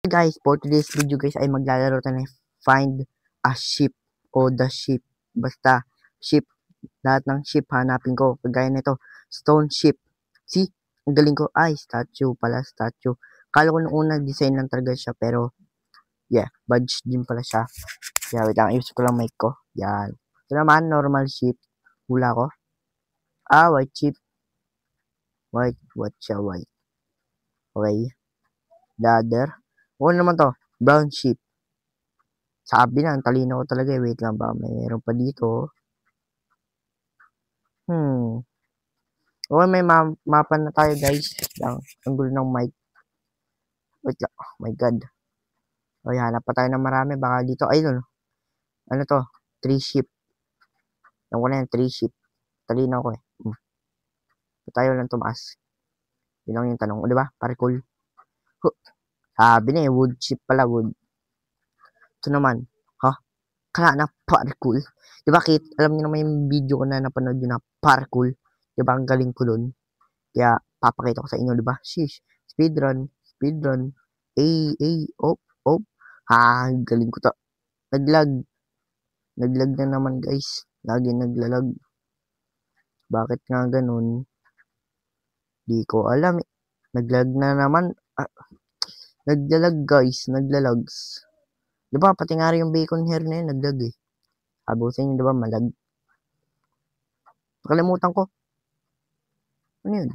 Guys, for today's video guys ay maglalaro tayo ng find a ship o the ship. Basta ship, lahat ng ship hanapin ko. Kagaya nito, stone ship. See, ang galing ko. Ay, statue pala, statue. Kala ko nung una design lang talaga siya pero yeah, badge din pala siya. Kaya wait lang, ayusin ko lang mic ko. Yan. Ito naman, normal ship. Hula ko. White ship. White, what siya, white. Okay. Ladder. Ano naman to? Brown ship. Sabi na, ang talino ko talaga eh. Wait lang ba, mayroon pa dito. Okay, may mapa na tayo guys. Ang gulo ng mic. Wait lang. Oh my god. Okay, hanap pa tayo ng marami. Baka dito. Ayun. Ano to? 3 ship. Alam ko na yan, 3 ship. Talino ko eh. Tayo lang tumaas. Yun lang yung tanong. O diba? Pare cool. Sabi na eh, wood ship pala. Wood. Ito naman. Kaya na parkour. Diba Kit? Alam niyo naman yung video ko na napanood yun na parkour. Diba ang galing ko dun? Kaya papakita ko sa inyo, diba? Sheesh. Speedrun. Speedrun. Oh. Galing ko to. Naglag. Naglag na naman guys. Lagi naglalag. Bakit nga ganun? Di ko alam eh. Naglag na naman. Naglalag guys. Naglalags. Diba? Pati nga rin yung bacon hair na yun. Naglag eh. Sabi sa inyo, diba? Malag. Nakalimutan ko. Ano yun?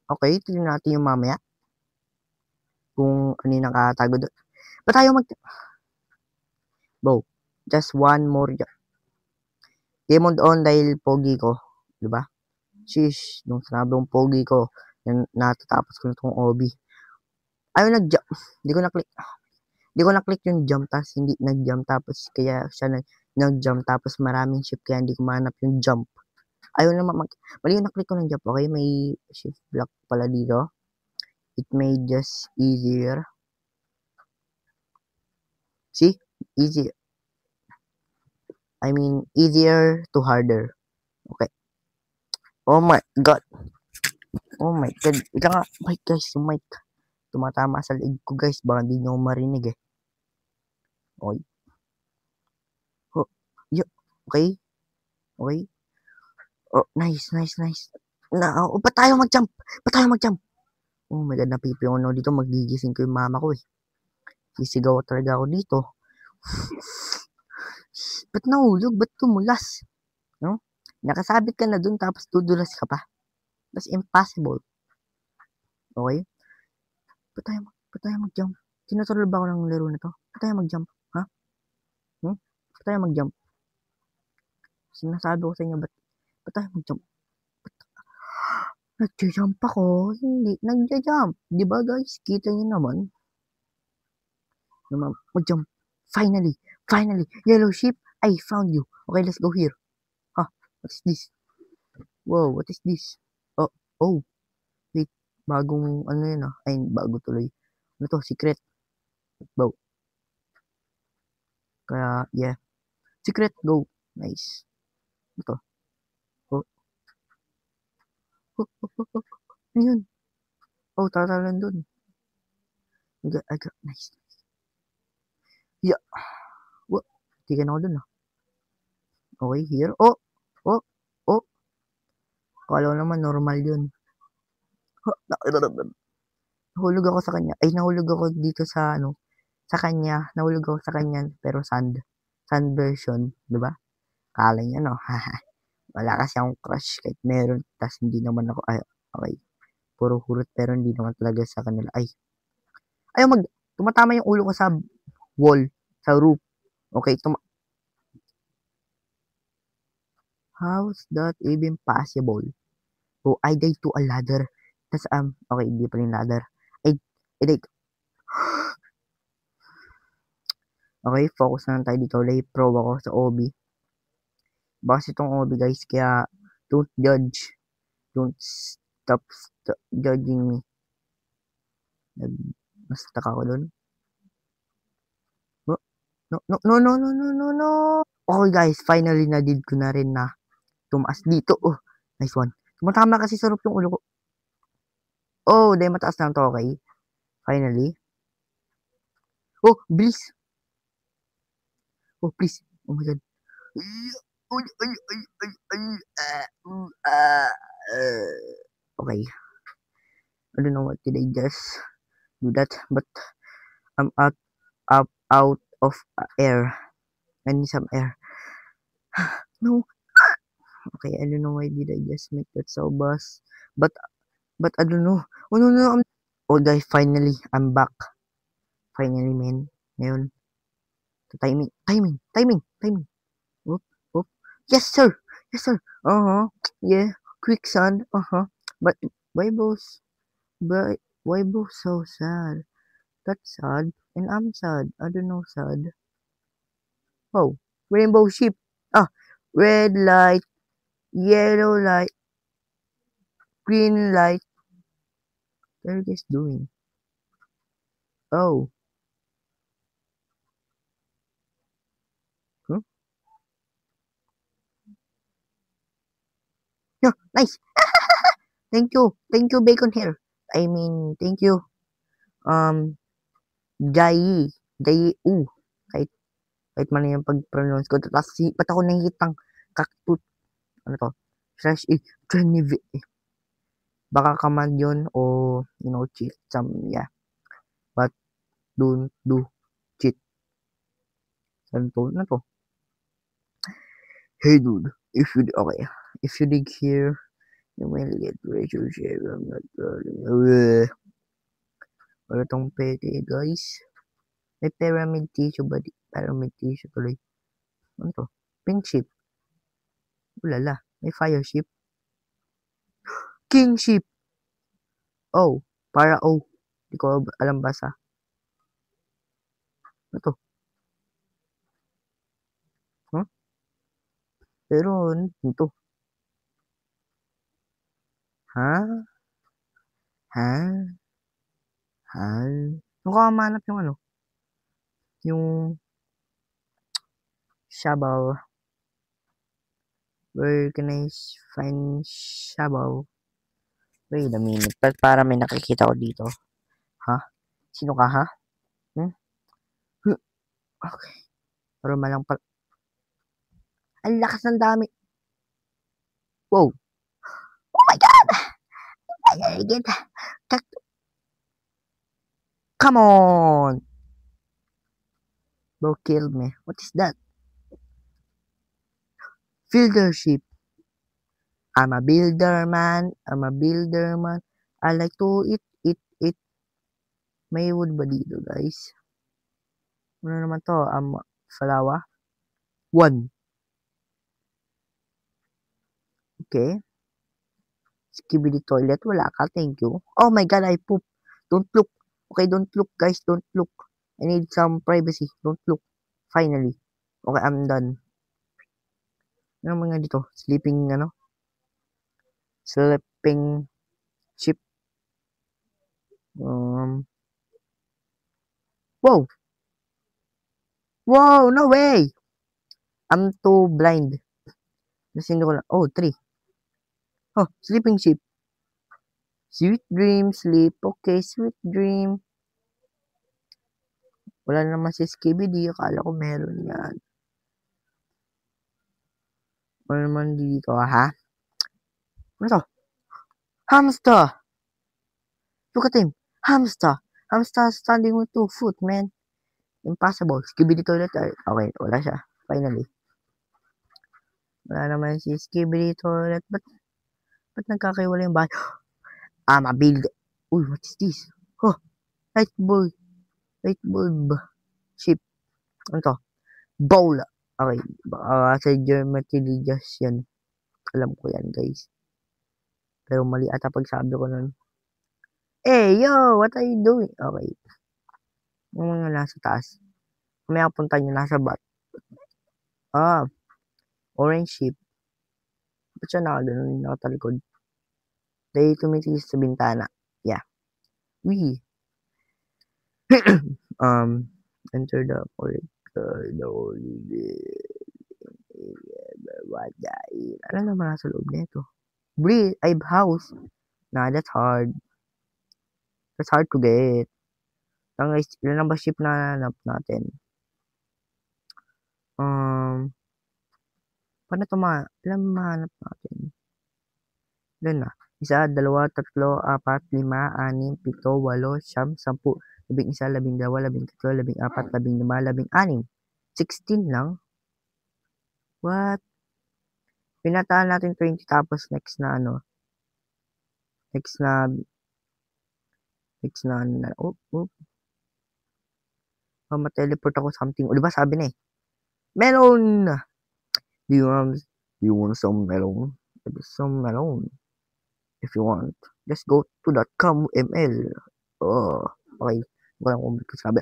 Okay, tignan natin yung mamaya. Kung ano yung nakatago doon. Ba tayo Bro, just one more. Game on dahil pogi ko. Diba? Sheesh, nung sinabi yung pogi ko, natatapos ko na itong OB. Ayaw nag-jump. Hindi ko na-click yung jump, tapos hindi nag-jump, tapos kaya siya nag-jump, tapos maraming ship, kaya hindi ko mahanap yung jump. Ayaw naman mali yung na-click ko ng jump. Okay, may shift block pala dito. It made just easier. See? Easier. I mean, easier to harder. Okay. Oh my god. Oh my god. Ika nga. Mic guys, yung mic. Tumatama sa leg ko guys. Baka hindi nyo marinig eh. Okay. Oh, okay. Okay. Oh, nice. Ba't tayo mag-jump? Oh my god, napipiyon ako dito. Magigising ko yung mama ko eh. Sisigaw talaga ako dito. Ba't nahulog? Ba't tumulas? No? Nakasabit ka na dun tapos tudulas ka pa. That's impossible. Okay? Ba't tayo mag-jump? Tinutuloy ba ako ng laro na to? Ba't tayo mag-jump? Ha? Ba't tayo mag-jump? Sinasabi ko sa inyo, ba't tayo mag-jump? Nag-jump ako? Hindi, nag-jump. Diba guys? Kita nyo naman. Mag-jump. Finally. Yellow sheep, I found you. Okay, let's go here. What is this? Whoa, what is this? Oh. Wait, bagong ano yun ah. Ay, bago tuloy. Ano to? Secret. Go. Kaya, yeah. Secret, go. Nice. Ito. Ano yun? Tatalan dun. I got, nice. Yeah. Tigan ako dun ah. Okay, here. Oh. Kala ko naman normal yun. Nahulog ako sa kanya. Ay, nahulog ako dito sa sa kanya. Nahulog ako sa kanya, pero sand version, 'di ba? Kala niya no. Wala kasi akong crush kahit meron, tas hindi naman ako okay. Puro hurot pero hindi naman talaga sa kanila. Tumatama yung ulo ko sa wall, sa roof. Okay, how's that even possible? Oh, I died to a ladder. Tas okay, hindi pa rin ladder. I died. Okay, focus na lang tayo dito. Lay pro ako sa OB. Baka itong OB guys, kaya don't judge. Don't stop judging me. Nag-stuck ako dun. No. Okay guys, finally na-did ko na rin na tumaas dito. Oh, nice one. Tumatama kasi sa roof yung ulo ko. Oh, dahil mataas lang to, okay? Finally. Oh, bilis. Oh, please. Oh my god. Ay, ay, ay, ay, ay, okay. I don't know what did I just do that, but I'm out of air. I need some air. No. Okay, I don't know why did I just make that so bus. But I don't know. Oh no no. Oh guys, finally I'm back. Finally, man. Ngayon, timing. Oop, oop. Yes, sir. Yes, sir. Uh-huh. Yeah. Quick, son. Uh-huh. But why both? But why both so sad? That's sad. And I'm sad. I don't know sad. Oh, rainbow sheep. Ah, red light, yellow light, green light. What are you guys doing? Oh. Huh? Yeah, nice. Thank you. Thank you, bacon hair. I mean, thank you. Jai. Jai. Kahit, kahit man yung pag-pronounce ko. Tapos, ba't ako nakikitang cactus? Ano to? Fresh eh. Genevieve. Baka command yun o, cheat. Yeah. But, don't do cheat. Ano to? Ano to? Hey, dude. Okay. If you dig here, you will get treasure share. I'm not wala tong peke, guys. May pyramid tissue ba? Pyramid tissue tuloy. Ano to? Pink ship. Ulala. May fire ship. King ship. Oh. Para O. Di ko alam basa. Ano to? Huh? Pero ano to? Ha? Ha? Ha? Ano ko mahanap yung ano? Yung shabaw. Where can I find shabaw? Wait a minute. Para may nakikita ko dito. Ha? Sino ka, ha? Hmm? Okay. Pero malang pa. Ang lakas ng dami. Wow. Oh my god! I get that. Come on! Bro killed me. What is that? Buildership. I'm a builder man. I like to eat. May wood ba dito, guys? Ano naman to? Falawa? 1. Okay. Skibidi toilet. Wala ka. Thank you. Oh my god, I poop. Don't look. Okay, don't look, guys. Don't look. I need some privacy. Don't look. Finally. Okay, I'm done. Ano mga dito? Sleeping ship. Wow! Wow! No way! I'm too blind. Lasing ko lang. Oh, 3. Oh, sleeping ship. Sweet dream, sleep. Okay, sweet dream. Wala naman si Skibidi. Akala ko meron yan. Wala naman dito, ha? Ano to? Hamster! Look at him. Hamster! Hamster standing with 2 foot, man. Impossible. Skibidi toilet. Okay, wala siya. Finally. Wala naman si Skibidi toilet. Ba't nagkakaiwala yung bahay? I'm a builder. Uy, what is this? Oh, light bulb. Light bulb. Ship. Ano to? Bowl. Okay. Sa Germatiligas yan. Alam ko yan, guys. Pero mali ata pagsabi ko nun. Hey, yo! What are you doing? Okay. Yung mga nasa taas. May punta nyo nasa bat. Orange ship. Ba't siya nakatalikod? Dahil tumitingin sa bintana. Yeah. We. Enter the ano naman nasa loob nito? House. Nah, that's hard. That's hard to get. Lang guys, ilan na ba ship na hanap natin? Paano ito ilan mahanap natin? Ilan na? 1, 2, 3, 4, 5, 6, 7, 8, 9, 10, 11, 12, 13, 14, 15, 16. 16 lang? What? Pinataan natin 20 tapos next na ma-teleport ako something. O diba sabi na eh. Melon! Do you want some melon? Some melon. If you want, just go to .com.ml. Oh, okay. Wala akong sabi.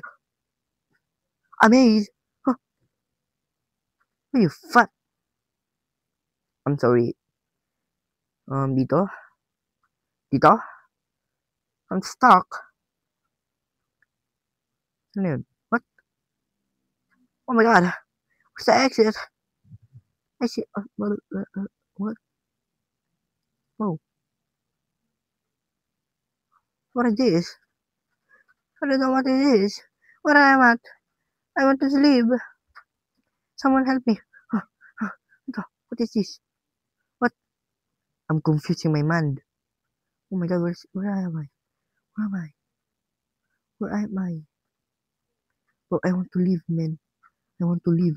Amaze! Huh? Are you fat? I'm sorry. Dito? I'm stuck. Ano yun? What? Oh my god. Where's the exit? I see. What? Oh. What is this? I don't know what it is. Where am I at? I want to sleep. Someone help me. What is this? What? I'm confusing my mind. Oh my god, where am I? Where am I? Where am I? Oh, I want to leave, man. I want to leave.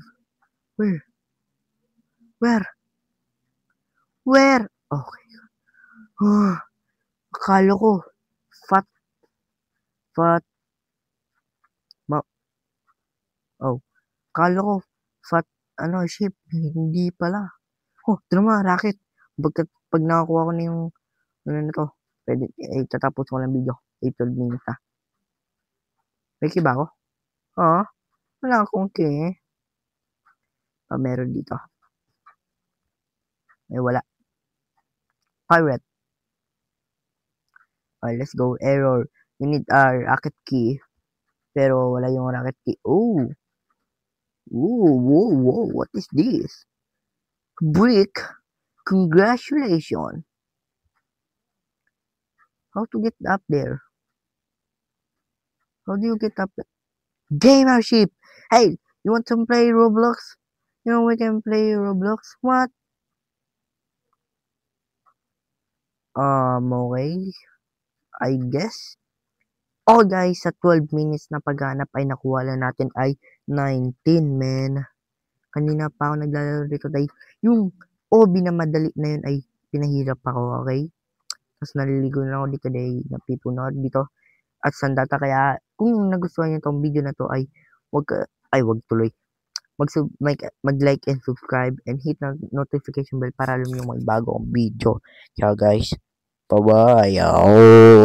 Where? Where? Okay. Akala ko. Fat. Oh. Akala ko. Fat. Ship. Hindi pala. Oh, drama, racket. Pag nakakuha ko na yung na to, pwede, tatapos ko lang video. 12 minutes na. May key ba ako? Oo. Wala akong key. Meron dito. Wala. Pirate. Let's go. Error. You need a rocket key. Pero wala yung rocket key. Oh. Whoa. What is this? Brick. Congratulations. How to get up there? How do you get up there? Gamer ship. Hey, you want to play Roblox? You know we can play Roblox. What? Okay. I guess. Oh guys, sa 12 minutes na paghanap ay nakuha lang natin ay 19, men. Kanina pa ako naglalaro dito dahil yung OB na madali na yun ay pinahirap ako, okay? Tapos naliligo na ako dito dahil napipunod dito at sandata. Kaya kung nagustuhan nyo tong video na to ay wag tuloy. Mag-like and subscribe and hit na notification bell para alam nyo may bago akong video. Ciao guys. Bye-bye.